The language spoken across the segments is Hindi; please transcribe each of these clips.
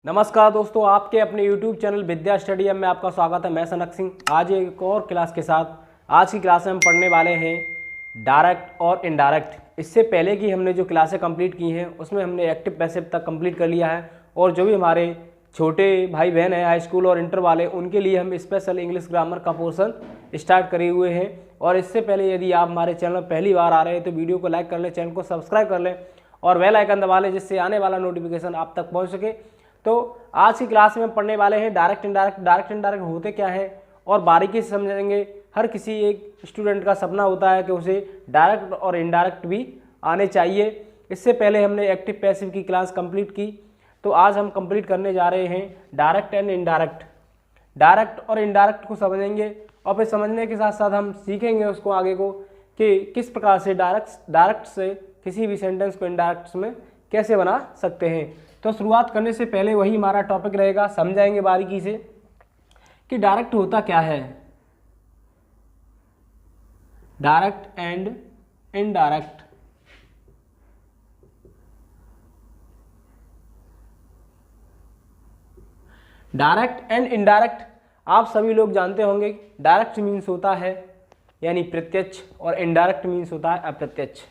नमस्कार दोस्तों, आपके अपने YouTube चैनल विद्या स्टडी में आपका स्वागत है। मैं सनक सिंह आज एक और क्लास के साथ। आज की क्लास में हम पढ़ने वाले हैं डायरेक्ट और इनडायरेक्ट। इससे पहले की हमने जो क्लासें कंप्लीट की हैं उसमें हमने एक्टिव पैसिव तक कंप्लीट कर लिया है, और जो भी हमारे छोटे भाई बहन हैं हाई स्कूल और इंटर वाले, उनके लिए हम स्पेशल इंग्लिश ग्रामर का पोर्शन स्टार्ट करे हुए हैं। और इससे पहले यदि आप हमारे चैनल में पहली बार आ रहे हैं तो वीडियो को लाइक कर लें, चैनल को सब्सक्राइब कर लें और बेल आइकन दबा लें, जिससे आने वाला नोटिफिकेशन आप तक पहुँच सके। तो आज की क्लास में हम पढ़ने वाले हैं डायरेक्ट इनडायरेक्ट। डायरेक्ट इनडायरेक्ट होते क्या है और बारीकी से समझेंगे। हर किसी एक स्टूडेंट का सपना होता है कि उसे डायरेक्ट और इनडायरेक्ट भी आने चाहिए। इससे पहले हमने एक्टिव पैसिव की क्लास कंप्लीट की, तो आज हम कंप्लीट करने जा रहे हैं डायरेक्ट एंड इनडायरेक्ट। डायरेक्ट और इनडायरेक्ट को समझेंगे और फिर समझने के साथ साथ हम सीखेंगे उसको आगे को कि किस प्रकार से डायरेक्ट से किसी भी सेंटेंस को इनडायरेक्ट में कैसे बना सकते हैं। तो शुरुआत करने से पहले वही हमारा टॉपिक रहेगा, समझाएंगे बारीकी से कि डायरेक्ट होता क्या है, direct and indirect. Direct and indirect आप सभी लोग जानते होंगे। डायरेक्ट मीन्स होता है यानी प्रत्यक्ष, और इनडायरेक्ट मीन्स होता है अप्रत्यक्ष।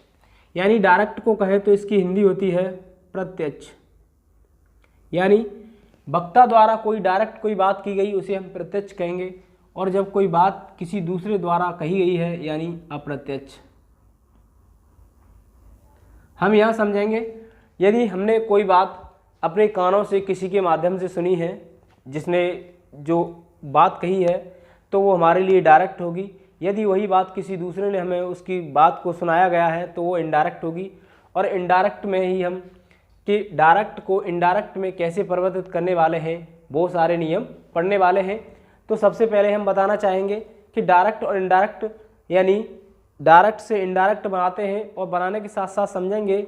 यानी डायरेक्ट को कहें तो इसकी हिंदी होती है प्रत्यक्ष, यानी वक्ता द्वारा कोई डायरेक्ट कोई बात की गई उसे हम प्रत्यक्ष कहेंगे, और जब कोई बात किसी दूसरे द्वारा कही गई है यानी अप्रत्यक्ष। हम यहाँ समझेंगे, यदि हमने कोई बात अपने कानों से किसी के माध्यम से सुनी है, जिसने जो बात कही है, तो वो हमारे लिए डायरेक्ट होगी। यदि वही बात किसी दूसरे ने हमें उसकी बात को सुनाया गया है तो वो इनडायरेक्ट होगी। और इनडायरेक्ट में ही हम कि डायरेक्ट को इनडायरेक्ट में कैसे परिवर्तित करने वाले हैं, बहुत सारे नियम पढ़ने वाले हैं। तो सबसे पहले हम बताना चाहेंगे कि डायरेक्ट और इनडायरेक्ट यानी डायरेक्ट से इनडायरेक्ट बनाते हैं, और बनाने के साथ साथ समझेंगे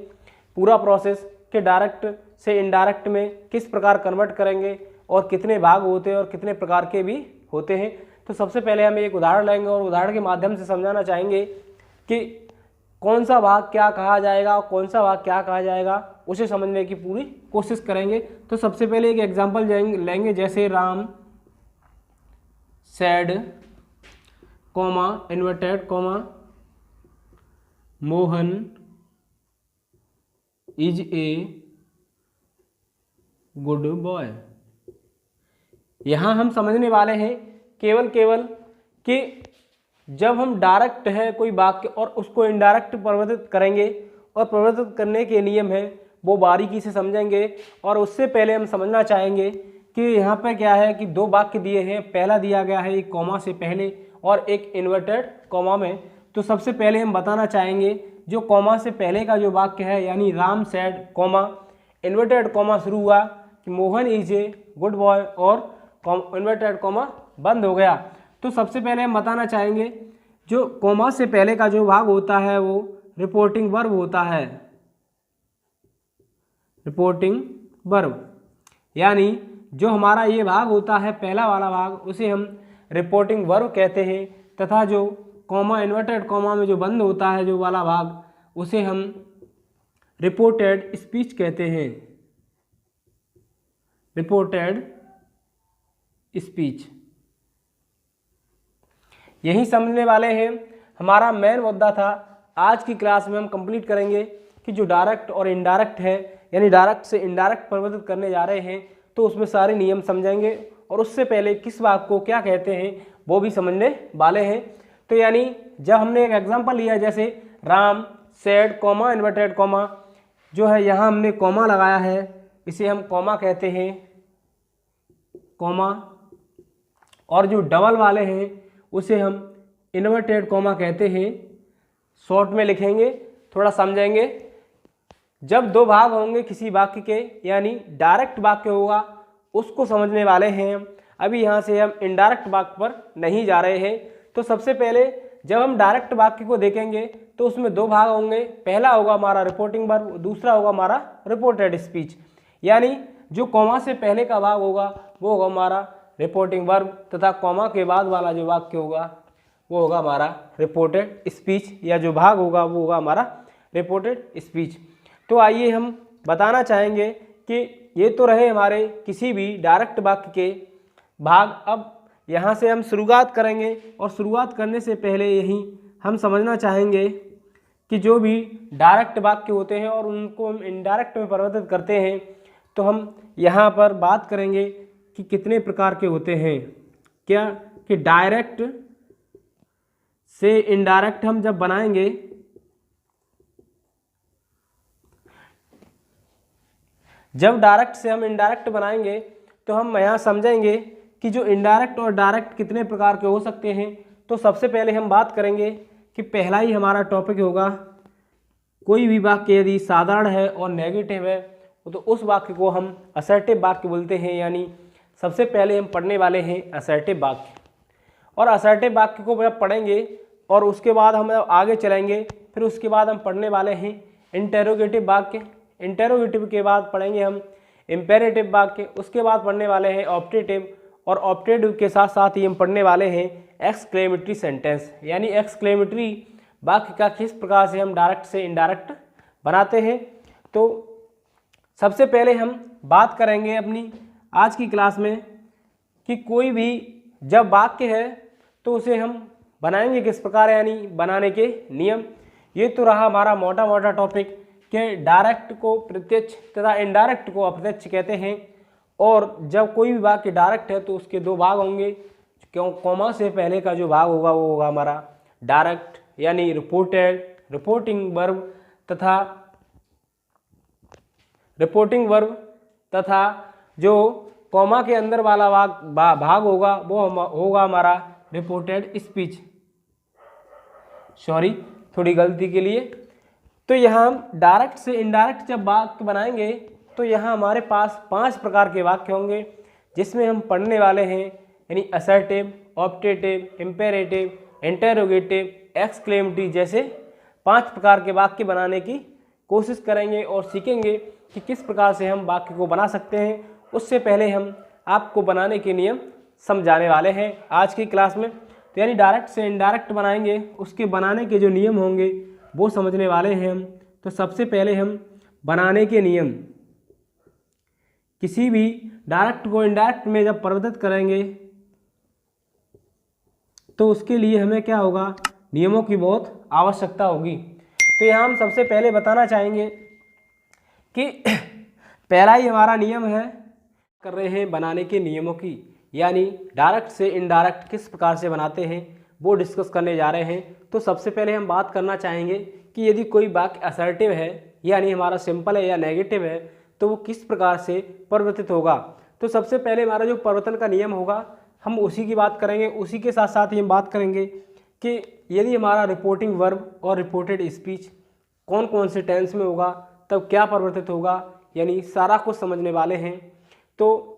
पूरा प्रोसेस कि डायरेक्ट से इनडायरेक्ट में किस प्रकार कन्वर्ट करेंगे और कितने भाग होते हैं और कितने प्रकार के भी होते हैं। तो सबसे पहले हम एक उदाहरण लेंगे और उदाहरण के माध्यम से समझाना चाहेंगे कि कौन सा भाग क्या कहा जाएगा और कौन सा भाग क्या कहा जाएगा, उसे समझने की पूरी कोशिश करेंगे। तो सबसे पहले एक एग्जांपल लेंगे, जैसे Ram said comma inverted comma Mohan is a good boy. यहाँ हम समझने वाले हैं केवल कि जब हम डायरेक्ट है कोई वाक्य और उसको इनडायरेक्ट परिवर्तित करेंगे, और परिवर्तित करने के नियम हैं वो बारीकी से समझेंगे। और उससे पहले हम समझना चाहेंगे कि यहाँ पर क्या है कि दो वाक्य दिए हैं। पहला दिया गया है एक कॉमा से पहले और एक इन्वर्टेड कॉमा में। तो सबसे पहले हम बताना चाहेंगे जो कॉमा से पहले का जो वाक्य है, यानी Ram said comma inverted comma शुरू हुआ कि Mohan is a good boy, और इन्वर्टेड कॉमा बंद हो गया। तो सबसे पहले हम बताना चाहेंगे जो कॉमा से पहले का जो भाग होता है वो रिपोर्टिंग वर्ब होता है। रिपोर्टिंग वर्ब यानी जो हमारा ये भाग होता है पहला वाला भाग, उसे हम रिपोर्टिंग वर्ब कहते हैं, तथा जो कॉमा इन्वर्टेड कॉमा में जो बंद होता है जो वाला भाग, उसे हम रिपोर्टेड स्पीच कहते हैं। Reported speech. यही समझने वाले हैं। हमारा मेन मुद्दा था आज की क्लास में हम कंप्लीट करेंगे कि जो डायरेक्ट और इनडायरेक्ट है, यानी डायरेक्ट से इनडायरेक्ट परिवर्तित करने जा रहे हैं, तो उसमें सारे नियम समझेंगे, और उससे पहले किस वाक्य को क्या कहते हैं वो भी समझने वाले हैं। तो यानी जब हमने एक एग्जांपल लिया, जैसे Ram said comma inverted comma, जो है यहाँ हमने कॉमा लगाया है, इसे हम कॉमा कहते हैं, कॉमा। और जो डबल वाले हैं उसे हम इन्वर्टेड कॉमा कहते हैं। शॉर्ट में लिखेंगे, थोड़ा समझेंगे। जब दो भाग होंगे किसी वाक्य के, यानी डायरेक्ट वाक्य होगा, उसको समझने वाले हैं। अभी यहाँ से हम इनडायरेक्ट वाक्य पर नहीं जा रहे हैं। तो सबसे पहले जब हम डायरेक्ट वाक्य को देखेंगे तो उसमें दो भाग होंगे। पहला होगा हमारा रिपोर्टिंग वर्ब, दूसरा होगा हमारा रिपोर्टेड स्पीच। यानी जो कॉमा से पहले का भाग होगा वो होगा हमारा रिपोर्टिंग वर्ब, तथा कॉमा के बाद वाला जो वाक्य होगा वो होगा हमारा रिपोर्टेड स्पीच, या जो भाग होगा वो होगा हमारा रिपोर्टेड स्पीच। तो आइए हम बताना चाहेंगे कि ये तो रहे हमारे किसी भी डायरेक्ट वाक्य के भाग। अब यहाँ से हम शुरुआत करेंगे और शुरुआत करने से पहले यही हम समझना चाहेंगे कि जो भी डायरेक्ट वाक्य होते हैं और उनको हम इनडायरेक्ट में परिवर्तित करते हैं, तो हम यहाँ पर बात करेंगे कि कितने प्रकार के होते हैं। क्या कि डायरेक्ट से इनडायरेक्ट हम जब बनाएंगे, जब डायरेक्ट से हम इनडायरेक्ट बनाएंगे तो हम यहाँ समझेंगे कि जो इनडायरेक्ट और डायरेक्ट कितने प्रकार के हो सकते हैं। तो सबसे पहले हम बात करेंगे कि पहला ही हमारा टॉपिक होगा, कोई भी वाक्य यदि साधारण है और नेगेटिव है तो उस वाक्य को हम असर्टिव वाक्य बोलते हैं। यानी सबसे पहले हम पढ़ने वाले हैं असर्टिव वाक्य, और असर्टिव वाक्य को जब पढ़ेंगे और उसके बाद हम जब आगे चलेंगे, फिर उसके बाद हम पढ़ने वाले हैं इंटेरोगेटिव वाक्य। इंटेरोगेटिव के बाद पढ़ेंगे हम इम्पेरेटिव वाक्य, उसके बाद पढ़ने वाले हैं ऑप्टेटिव, और ऑप्टेटिव के साथ साथ ही हम पढ़ने वाले हैं एक्सक्लेमेटरी सेंटेंस। यानी एक्सक्लेमेटरी वाक्य का किस प्रकार से हम डायरेक्ट से इनडायरेक्ट बनाते हैं। तो सबसे पहले हम बात करेंगे अपनी आज की क्लास में कि कोई भी जब वाक्य है तो उसे हम बनाएंगे किस प्रकार, यानी बनाने के नियम। ये तो रहा हमारा मोटा मोटा टॉपिक कि डायरेक्ट को प्रत्यक्ष तथा इनडायरेक्ट को अप्रत्यक्ष कहते हैं। और जब कोई भी वाक्य डायरेक्ट है तो उसके दो भाग होंगे। क्यों, कॉमा से पहले का जो भाग होगा वो होगा हमारा डायरेक्ट यानी रिपोर्टेड, रिपोर्टिंग वर्ब तथा जो कॉमा के अंदर वाला भाग होगा वो होगा हमारा रिपोर्टेड स्पीच। सॉरी, थोड़ी गलती के लिए। तो यहाँ हम डायरेक्ट से इनडायरेक्ट जब वाक्य बनाएंगे तो यहाँ हमारे पास 5 प्रकार के वाक्य होंगे, जिसमें हम पढ़ने वाले हैं यानी assertive, optative, imperative, interrogative, exclamatory जैसे 5 प्रकार के वाक्य बनाने की कोशिश करेंगे और सीखेंगे कि किस प्रकार से हम वाक्य को बना सकते हैं। उससे पहले हम आपको बनाने के नियम समझाने वाले हैं आज की क्लास में। तो यानी डायरेक्ट से इनडायरेक्ट बनाएंगे, उसके बनाने के जो नियम होंगे वो समझने वाले हैं हम। तो सबसे पहले हम बनाने के नियम, किसी भी डायरेक्ट को इनडायरेक्ट में जब परिवर्तित करेंगे तो उसके लिए हमें क्या होगा, नियमों की बहुत आवश्यकता होगी। तो यहाँ हम सबसे पहले बताना चाहेंगे कि पहला ही हमारा नियम है, कर रहे हैं बनाने के नियमों की, यानी डायरेक्ट से इनडायरेक्ट किस प्रकार से बनाते हैं वो डिस्कस करने जा रहे हैं। तो सबसे पहले हम बात करना चाहेंगे कि यदि कोई वाक्य असर्टिव है यानी हमारा सिंपल है या नेगेटिव है तो वो किस प्रकार से परिवर्तित होगा। तो सबसे पहले हमारा जो परिवर्तन का नियम होगा हम उसी की बात करेंगे। उसी के साथ साथ ही हम बात करेंगे कि यदि हमारा रिपोर्टिंग वर्ब और रिपोर्टेड स्पीच कौन कौन से टेंस में होगा तब क्या परिवर्तित होगा, यानी सारा कुछ समझने वाले हैं। तो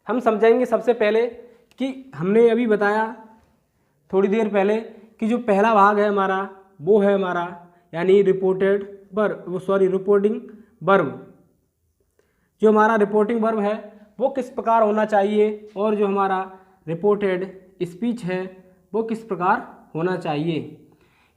हम समझेंगे सबसे पहले कि हमने अभी बताया थोड़ी देर पहले कि जो पहला भाग है हमारा वो है हमारा यानी रिपोर्टिंग वर्ब। जो हमारा रिपोर्टिंग वर्ब है वो किस प्रकार होना चाहिए और जो हमारा रिपोर्टेड स्पीच है वो किस प्रकार होना चाहिए,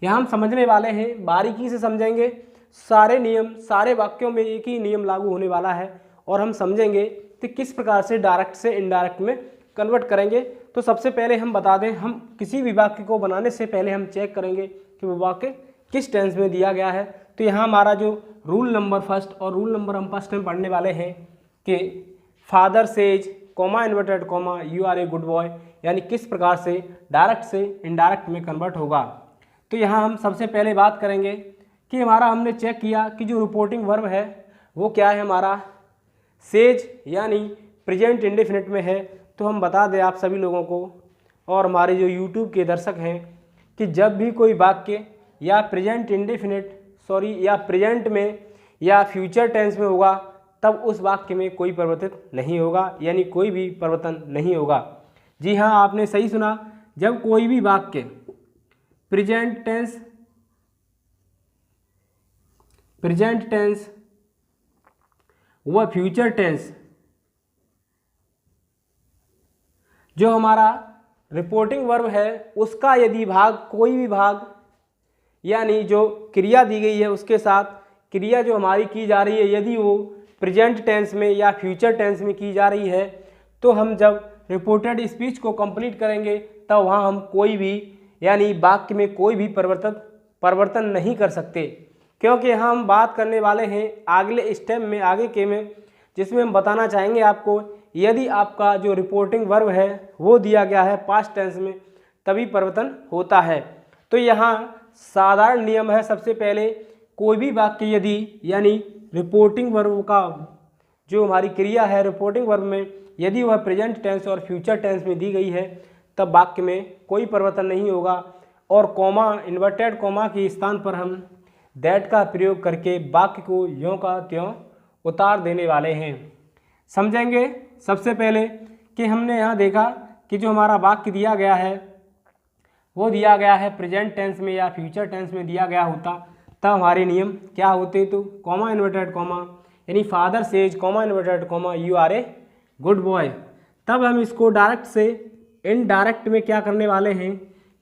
यहाँ हम समझने वाले हैं। बारीकी से समझेंगे, सारे नियम सारे वाक्यों में एक ही नियम लागू होने वाला है और हम समझेंगे कि किस प्रकार से डायरेक्ट से इनडायरेक्ट में कन्वर्ट करेंगे। तो सबसे पहले हम बता दें, हम किसी भी वाक्य को बनाने से पहले हम चेक करेंगे कि वो वाक्य किस टेंस में दिया गया है। तो यहाँ हमारा जो रूल नंबर फर्स्ट और रूल नंबर हम फर्स्ट में पढ़ने वाले हैं कि father says comma inverted comma you are a good boy, यानी किस प्रकार से डायरेक्ट से इनडायरेक्ट में कन्वर्ट होगा। तो यहाँ हम सबसे पहले बात करेंगे कि हमारा हमने चेक किया कि जो रिपोर्टिंग वर्ब है वो क्या है हमारा सेज यानी प्रेजेंट इंडेफिनिट में है। तो हम बता दें आप सभी लोगों को और हमारे जो यूट्यूब के दर्शक हैं कि जब भी कोई वाक्य या प्रेजेंट इंडेफिनिट या प्रेजेंट में या फ्यूचर टेंस में होगा तब उस वाक्य में कोई परिवर्तित नहीं होगा, यानी कोई भी परिवर्तन नहीं होगा। जी हाँ, आपने सही सुना। जब कोई भी वाक्य प्रेजेंट टेंस व फ्यूचर टेंस जो हमारा रिपोर्टिंग वर्ब है उसका यदि कोई भी भाग यानी जो क्रिया दी गई है उसके साथ क्रिया जो हमारी की जा रही है यदि वो प्रेजेंट टेंस में या फ्यूचर टेंस में की जा रही है, तो हम जब रिपोर्टेड स्पीच को कंप्लीट करेंगे तब वहाँ हम कोई भी यानी वाक्य में कोई भी परिवर्तन नहीं कर सकते, क्योंकि यहाँ हम बात करने वाले हैं अगले स्टेप में आगे के में, जिसमें हम बताना चाहेंगे आपको यदि आपका जो रिपोर्टिंग वर्ब है वो दिया गया है पास्ट टेंस में तभी परिवर्तन होता है। तो यहाँ साधारण नियम है, सबसे पहले कोई भी वाक्य यदि यानी रिपोर्टिंग वर्ब का जो हमारी क्रिया है रिपोर्टिंग वर्ब में यदि वह प्रेजेंट टेंस और फ्यूचर टेंस में दी गई है तब वाक्य में कोई परिवर्तन नहीं होगा, और कॉमा इन्वर्टेड कॉमा के स्थान पर हम दैट का प्रयोग करके वाक्य को यों का त्यों उतार देने वाले हैं। समझेंगे सबसे पहले कि हमने यहाँ देखा कि जो हमारा वाक्य दिया गया है वो दिया गया है प्रेजेंट टेंस में या फ्यूचर टेंस में दिया गया होता तब हमारे नियम क्या होते, तो कॉमा इन्वर्टेड कॉमा यानी father says comma inverted comma you are a good boy. तब हम इसको डायरेक्ट से इनडायरेक्ट में क्या करने वाले हैं,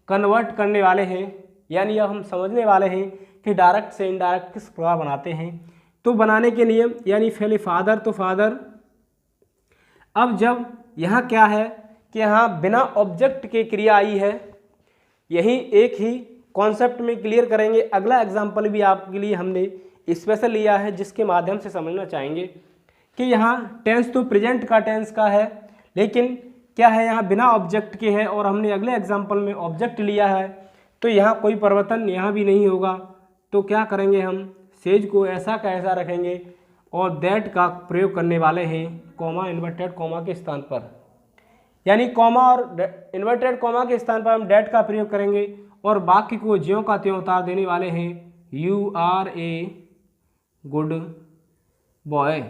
कन्वर्ट करने वाले हैं, यानी अब हम समझने वाले हैं कि डायरेक्ट से इनडायरेक्ट किस प्रकार बनाते हैं। तो बनाने के नियम यानी पहले फादर, तो फादर, अब जब यहाँ क्या है कि यहाँ बिना ऑब्जेक्ट के क्रिया आई है, यही एक ही कॉन्सेप्ट में क्लियर करेंगे। अगला एग्जाम्पल भी आपके लिए हमने स्पेशल लिया है जिसके माध्यम से समझना चाहेंगे कि यहाँ टेंस तो प्रेजेंट का टेंस का है, लेकिन क्या है यहाँ बिना ऑब्जेक्ट के है, और हमने अगले एग्जाम्पल में ऑब्जेक्ट लिया है, तो यहाँ कोई परिवर्तन यहाँ भी नहीं होगा। तो क्या करेंगे, हम सेज को ऐसा का ऐसा रखेंगे और दैट का प्रयोग करने वाले हैं कॉमा इन्वर्टेड कॉमा के स्थान पर, यानी कॉमा और इन्वर्टेड कॉमा के स्थान पर हम डेट का प्रयोग करेंगे और वाक्य को ज्यों का त्यों उतार देने वाले हैं you are a good boy.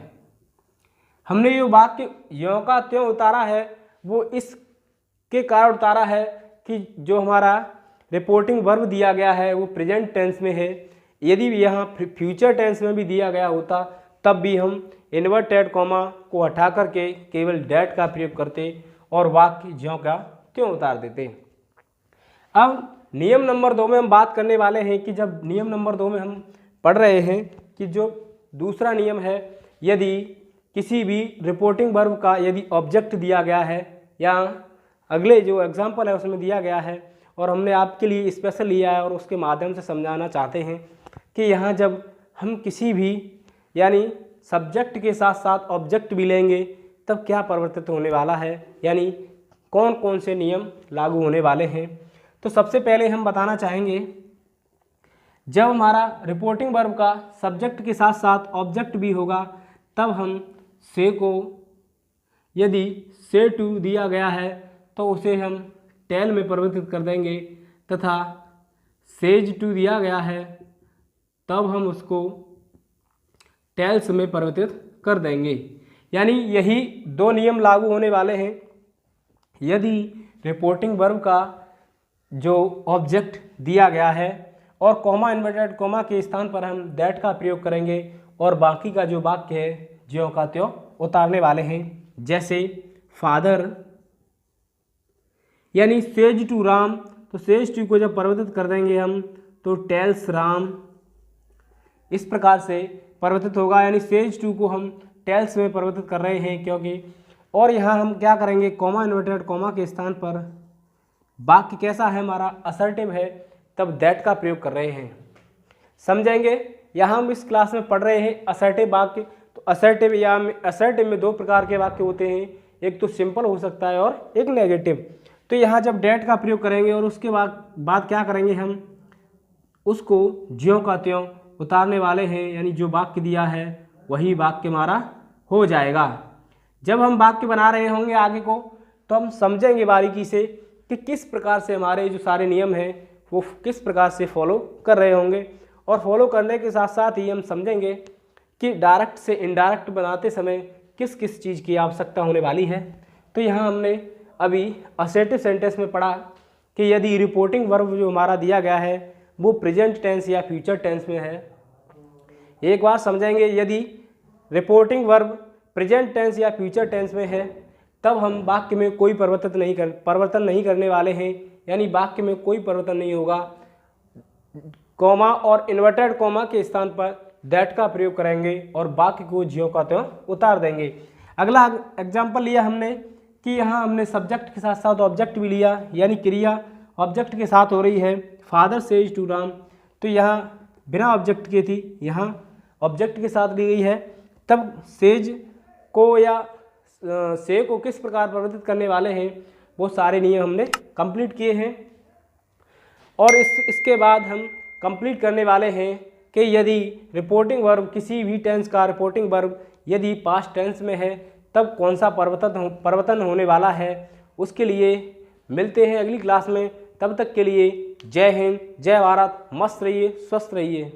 हमने ये वाक्य ज्यों का त्यों उतारा है वो इसके कारण उतारा है कि जो हमारा रिपोर्टिंग वर्ब दिया गया है वो प्रेजेंट टेंस में है। यदि यहाँ फ्यूचर टेंस में भी दिया गया होता तब भी हम इन्वर्टेड कॉमा को हटा करके केवल डेट का प्रयोग करते और वाक्य ज्यों का त्यों उतार देते। अब नियम नंबर 2 में हम बात करने वाले हैं कि जब नियम नंबर 2 में हम पढ़ रहे हैं कि जो दूसरा नियम है, यदि किसी भी रिपोर्टिंग वर्ब का यदि ऑब्जेक्ट दिया गया है या अगले जो एग्जाम्पल है उसमें दिया गया है और हमने आपके लिए स्पेशल लिया है और उसके माध्यम से समझाना चाहते हैं कि यहाँ जब हम किसी भी यानी सब्जेक्ट के साथ साथ ऑब्जेक्ट भी लेंगे तब क्या परिवर्तित होने वाला है, यानी कौन कौन से नियम लागू होने वाले हैं। तो सबसे पहले हम बताना चाहेंगे जब हमारा रिपोर्टिंग वर्ब का सब्जेक्ट के साथ साथ ऑब्जेक्ट भी होगा तब हम से को यदि से टू दिया गया है तो उसे हम टेल में परिवर्तित कर देंगे, तथा सेज टू दिया गया है तब हम उसको टेल्स में परिवर्तित कर देंगे। यानी यही 2 नियम लागू होने वाले हैं। यदि रिपोर्टिंग वर्ब का जो ऑब्जेक्ट दिया गया है और कॉमा इन्वर्टेड कॉमा के स्थान पर हम दैट का प्रयोग करेंगे और बाकी का जो वाक्य है ज्यों का त्यों उतारने वाले हैं। जैसे फादर यानी सेज टू राम, तो सेज टू को जब परिवर्तित कर देंगे हम तो टेल्स राम, इस प्रकार से परिवर्तित होगा। यानी सेज टू को हम टेल्स में परिवर्तित कर रहे हैं क्योंकि, और यहाँ हम क्या करेंगे कॉमा इन्वर्टेड कॉमा के स्थान पर वाक्य कैसा है हमारा असर्टिव है तब दैट का प्रयोग कर रहे हैं। समझेंगे यहाँ हम इस क्लास में पढ़ रहे हैं असर्टिव वाक्य। तो असर्टिव या असर्टिव में 2 प्रकार के वाक्य होते हैं, एक तो सिंपल हो सकता है और एक नेगेटिव। तो यहाँ जब डेट का प्रयोग करेंगे और उसके बाद क्या करेंगे हम उसको ज्यों का त्यों उतारने वाले हैं, यानी जो वाक्य दिया है वही वाक्य हमारा हो जाएगा। जब हम वाक्य बना रहे होंगे आगे को तो हम समझेंगे बारीकी से कि किस प्रकार से हमारे जो सारे नियम हैं वो किस प्रकार से फॉलो कर रहे होंगे, और फॉलो करने के साथ साथ ही हम समझेंगे कि डायरेक्ट से इनडायरेक्ट बनाते समय किस किस चीज़ की आवश्यकता होने वाली है। तो यहाँ हमने अभी असर्टिव सेंटेंस में पढ़ा कि यदि रिपोर्टिंग वर्ब जो हमारा दिया गया है वो प्रेजेंट टेंस या फ्यूचर टेंस में है। एक बार समझेंगे यदि रिपोर्टिंग वर्ब प्रेजेंट टेंस या फ्यूचर टेंस में है तब हम वाक्य में कोई परिवर्तन नहीं करने वाले हैं, यानी वाक्य में कोई परिवर्तन नहीं होगा। कॉमा और इन्वर्टेड कॉमा के स्थान पर दैट का प्रयोग करेंगे और बाकी को ज्यों का त्यों उतार देंगे। अगला एग्जाम्पल लिया हमने कि यहाँ हमने सब्जेक्ट के साथ साथ ऑब्जेक्ट भी लिया, यानी क्रिया ऑब्जेक्ट के साथ हो रही है। फादर सेज टू राम, तो यहाँ बिना ऑब्जेक्ट के थी, यहाँ ऑब्जेक्ट के साथ ली गई है। तब सेज को या से को किस प्रकार परिवर्तित करने वाले हैं, वो सारे नियम हमने कंप्लीट किए हैं। और इसके बाद हम कंप्लीट करने वाले हैं कि यदि रिपोर्टिंग वर्ब, किसी भी टेंस का रिपोर्टिंग वर्ब यदि पास्ट टेंस में है तब कौन सा परिवर्तन होने वाला है। उसके लिए मिलते हैं अगली क्लास में। तब तक के लिए जय हिंद, जय भारत, मस्त रहिए, स्वस्थ रहिए।